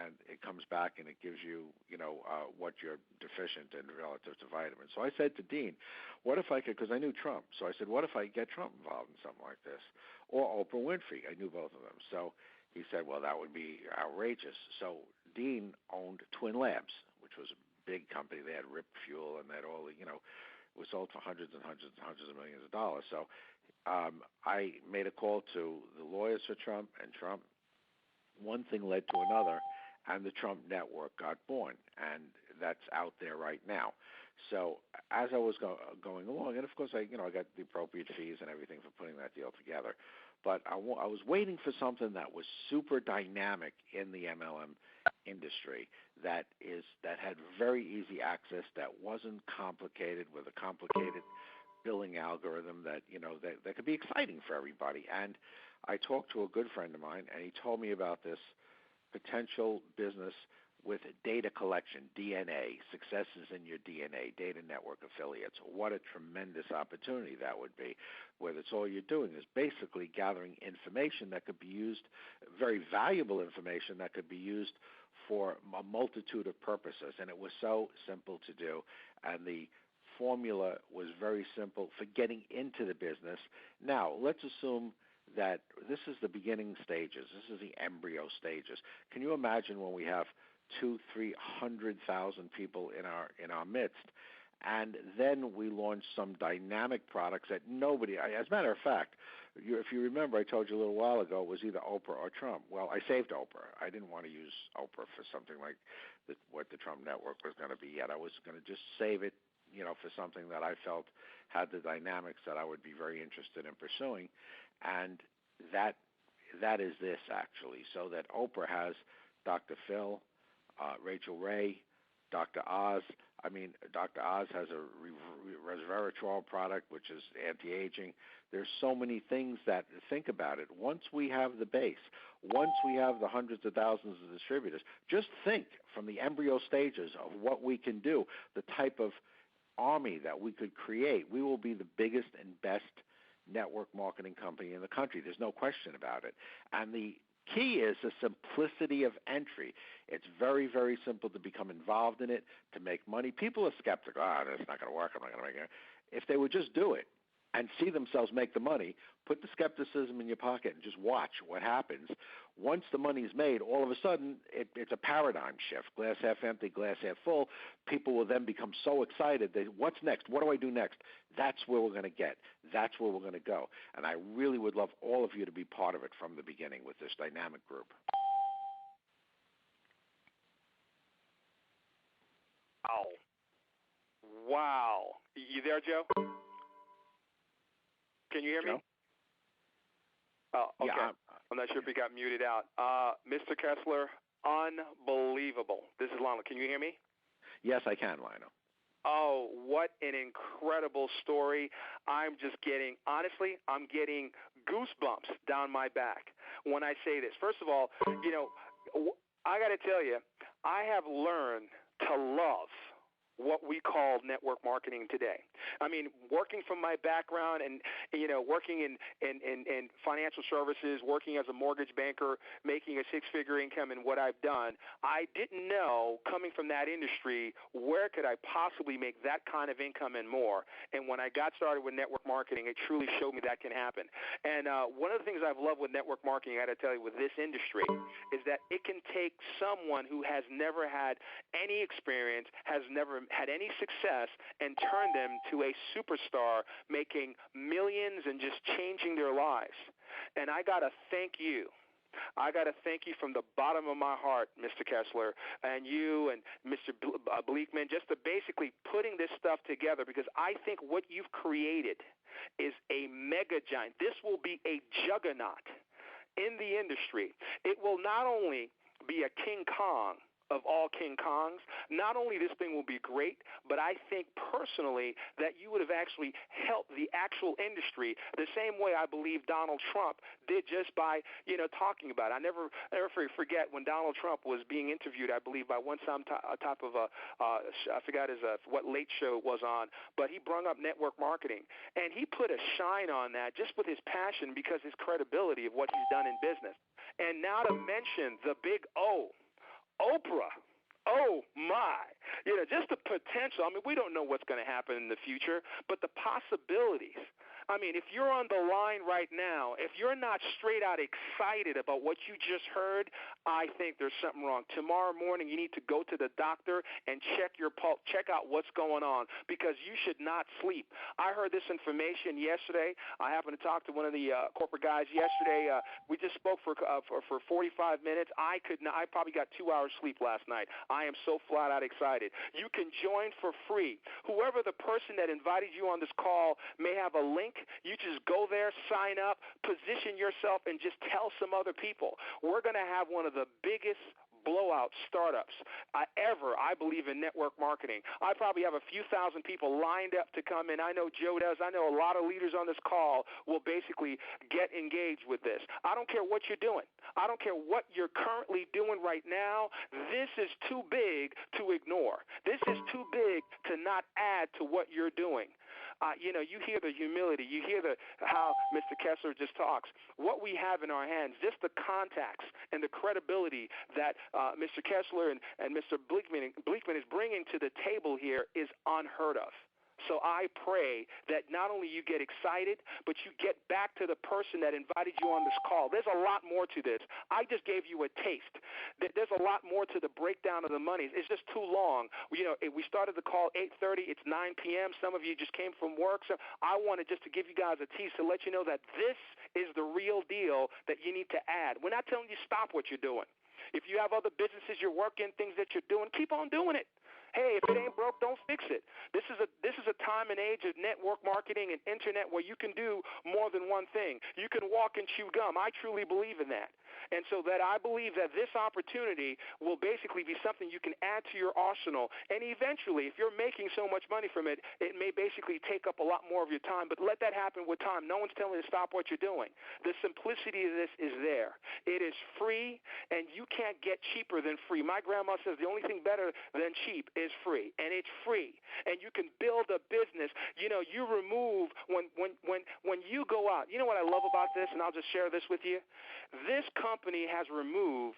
and it comes back and it gives you, what you're deficient in relative to vitamins. So I said to Dean, what if I could, because I knew Trump, so I said, what if I get Trump involved in something like this? Or Oprah Winfrey, I knew both of them. So he said, well, that would be outrageous. So Dean owned Twin Labs, which was a big company. They had Rip Fuel, and they had all the, it was sold for hundreds and hundreds and hundreds of millions of dollars. So I made a call to the lawyers for Trump and Trump. One thing led to another, and the Trump Network got born, and that's out there right now. So as I was going along, and of course I got the appropriate fees and everything for putting that deal together, but I was waiting for something that was super dynamic in the MLM industry, that had very easy access, that wasn't complicated with a complicated billing algorithm, that that could be exciting for everybody. And I talked to a good friend of mine, and he told me about this potential business with data collection, DNA, successes in your DNA, data network affiliates. What a tremendous opportunity that would be, where that's all you're doing is basically gathering information that could be used, very valuable information that could be used for a multitude of purposes. And it was so simple to do, and the formula was very simple for getting into the business. Now, let's assume that this is the beginning stages. This is the embryo stages. Can you imagine when we have 200,000-300,000 people in our midst, and then we launch some dynamic products that nobody, as a matter of fact, if you remember, I told you a little while ago, it was either Oprah or Trump. Well, I saved Oprah. I didn't want to use Oprah for something like what the Trump Network was going to be yet. I was going to just save it, for something that I felt had the dynamics that I would be very interested in pursuing, and that is this, actually. So that Oprah has Dr. Phil, Rachel Ray, Dr. Oz. I mean, Dr. Oz has a resveratrol product, which is anti-aging. There's so many things that, think about it, once we have the base, once we have the hundreds of thousands of distributors, just think from the embryo stages of what we can do, the type of army that we could create. We will be the biggest and best network marketing company in the country. There's no question about it. And the key is the simplicity of entry. It's very, very simple to become involved in it, to make money. People are skeptical. That's not going to work. I'm not going to make it. If they would just do it and see themselves make the money, put the skepticism in your pocket and just watch what happens. Once the money's made, all of a sudden it's a paradigm shift. Glass half empty, glass half full. People will then become so excited that what's next? What do I do next? That's where we're going to get. That's where we're going to go. And I really would love all of you to be part of it from the beginning with this dynamic group. Oh. Wow. You there, Joe? Can you hear me? Oh, okay. Yeah, I'm not sure if he got muted out. Mr. Kessler, unbelievable. This is Lionel. Can you hear me? Yes, I can, Lionel. Oh, what an incredible story. I'm getting goosebumps down my back when I say this. First of all, I got to tell you, I have learned to love what we call network marketing today. I mean, working from my background and, working in financial services, working as a mortgage banker, making a six-figure income in what I've done, I didn't know, coming from that industry, where could I possibly make that kind of income and more. And when I got started with network marketing, it truly showed me that can happen. And one of the things I've loved with network marketing, I got to tell you, with this industry, is that it can take someone who has never had any experience, has never had any success, and turn them to a superstar, making millions and just changing their lives. And I got to thank you. I got to thank you from the bottom of my heart, Mr. Kessler, and you and Mr. Bleekman, just to basically putting this stuff together, because I think what you've created is a mega giant. This will be a juggernaut in the industry. It will not only be a King Kong of all King Kongs, not only this thing will be great, but I think personally that you would have actually helped the actual industry the same way I believe Donald Trump did, just by, talking about it. I never forget when Donald Trump was being interviewed, I believe, by some type of I forgot what late show it was on, but he brung up network marketing, and he put a shine on that just with his passion, because his credibility of what he's done in business. And now to mention the big O, Oprah. Oh, my. Just the potential. I mean, we don't know what's going to happen in the future, but the possibilities. I mean, if you're on the line right now, if you're not straight out excited about what you just heard, I think there's something wrong. Tomorrow morning, you need to go to the doctor and check your pulse, check out what's going on, because you should not sleep. I heard this information yesterday. I happened to talk to one of the corporate guys yesterday. We just spoke for 45 minutes. I probably got 2 hours sleep last night. I am so flat out excited. You can join for free. Whoever the person that invited you on this call may have a link. You just go there, sign up, position yourself, and just tell some other people. We're going to have one of the biggest blowout startups ever, I believe, in network marketing. I probably have a few thousand people lined up to come in. I know Joe does. I know a lot of leaders on this call will basically get engaged with this. I don't care what you're doing. I don't care what you're currently doing right now. This is too big to ignore. This is too big to not add to what you're doing. You hear the humility. You hear how Mr. Kessler just talks. What we have in our hands, just the contacts and the credibility that Mr. Kessler and Mr. Bleekman is bringing to the table here is unheard of. So I pray that not only you get excited, but you get back to the person that invited you on this call. There's a lot more to this. I just gave you a taste. There's a lot more to the breakdown of the money. It's just too long. We started the call 8:30. It's 9 p.m. Some of you just came from work. So I wanted just to give you guys a tease to let you know that this is the real deal that you need to add. We're not telling you stop what you're doing. If you have other businesses you're working, things that you're doing, keep on doing it. Hey, if it ain't broke, don't fix it. This is a time and age of network marketing and internet where you can do more than one thing. You can walk and chew gum. I truly believe in that. And so that I believe that this opportunity will basically be something you can add to your arsenal. And eventually, if you're making so much money from it, it may basically take up a lot more of your time. But let that happen with time. No one's telling you to stop what you're doing. The simplicity of this is there. It is free, and you can't get cheaper than free. My grandma says the only thing better than cheap is free, and it's free. And you can build a business. You remove when you go out. You know what I love about this, and I'll just share this with you? This company has removed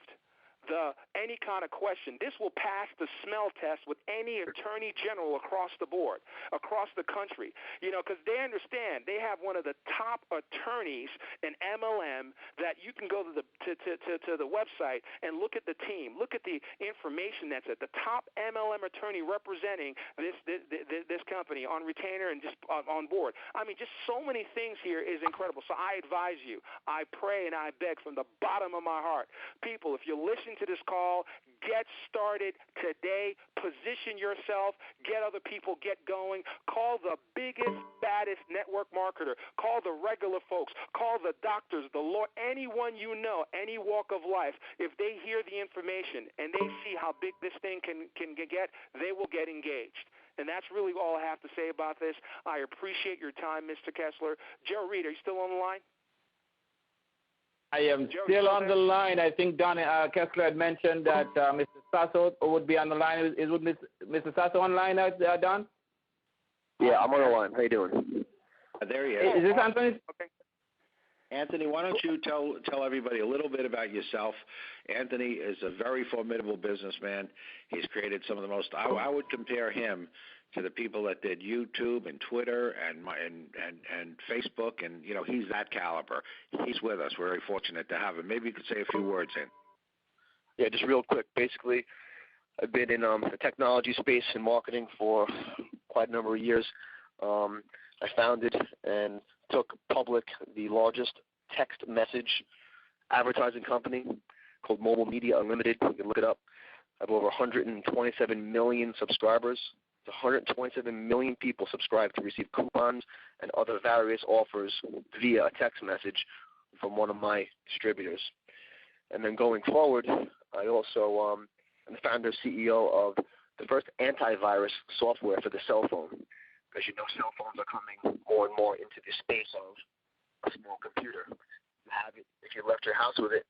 any kind of question. This will pass the smell test with any attorney general across the board, across the country, because they understand they have one of the top attorneys in MLM that you can go to the website and look at the team, look at the information that's at the top MLM attorney representing this company on retainer and just on board. I mean, just so many things here is incredible. So I advise you, I pray and I beg from the bottom of my heart, people, if you're listening to this call, get started today. Position yourself. Get other people. Get going. Call the biggest, baddest network marketer. Call the regular folks. Call the doctors, the lawyer, anyone you know, any walk of life. If they hear the information and they see how big this thing can get, they will get engaged. And that's really all I have to say about this. I appreciate your time, Mr. Kessler. Joe Reed, are you still on the line? I am still on the line. I think Don Kessler had mentioned that Mr. Sasso would be on the line. Is Mr. Sasso on the line, Don? Yeah, I'm on the line. How you doing? There he is. Is this Anthony? Okay. Anthony, why don't you tell everybody a little bit about yourself? Anthony is a very formidable businessman. He's created some of the most. I would compare him to the people that did YouTube and Twitter and Facebook, and he's that caliber. He's with us. We're very fortunate to have him. Maybe you could say a few words in. Yeah, just real quick. Basically, I've been in the technology space and marketing for quite a number of years. I founded and took public the largest text message advertising company called Mobile Media Unlimited. You can look it up. I have over 127 million subscribers. 127 million people subscribe to receive coupons and other various offers via a text message from one of my distributors. And then going forward, I also am the founder and CEO of the first antivirus software for the cell phone. Because cell phones are coming more and more into the space of a small computer. You have it, if you left your house with it,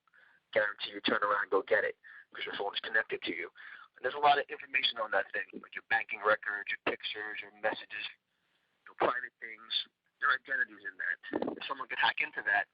guarantee you turn around and go get it because your phone is connected to you. And there's a lot of information on that thing, like your banking records, your pictures, your messages, your private things, your identities in that. If someone could hack into that,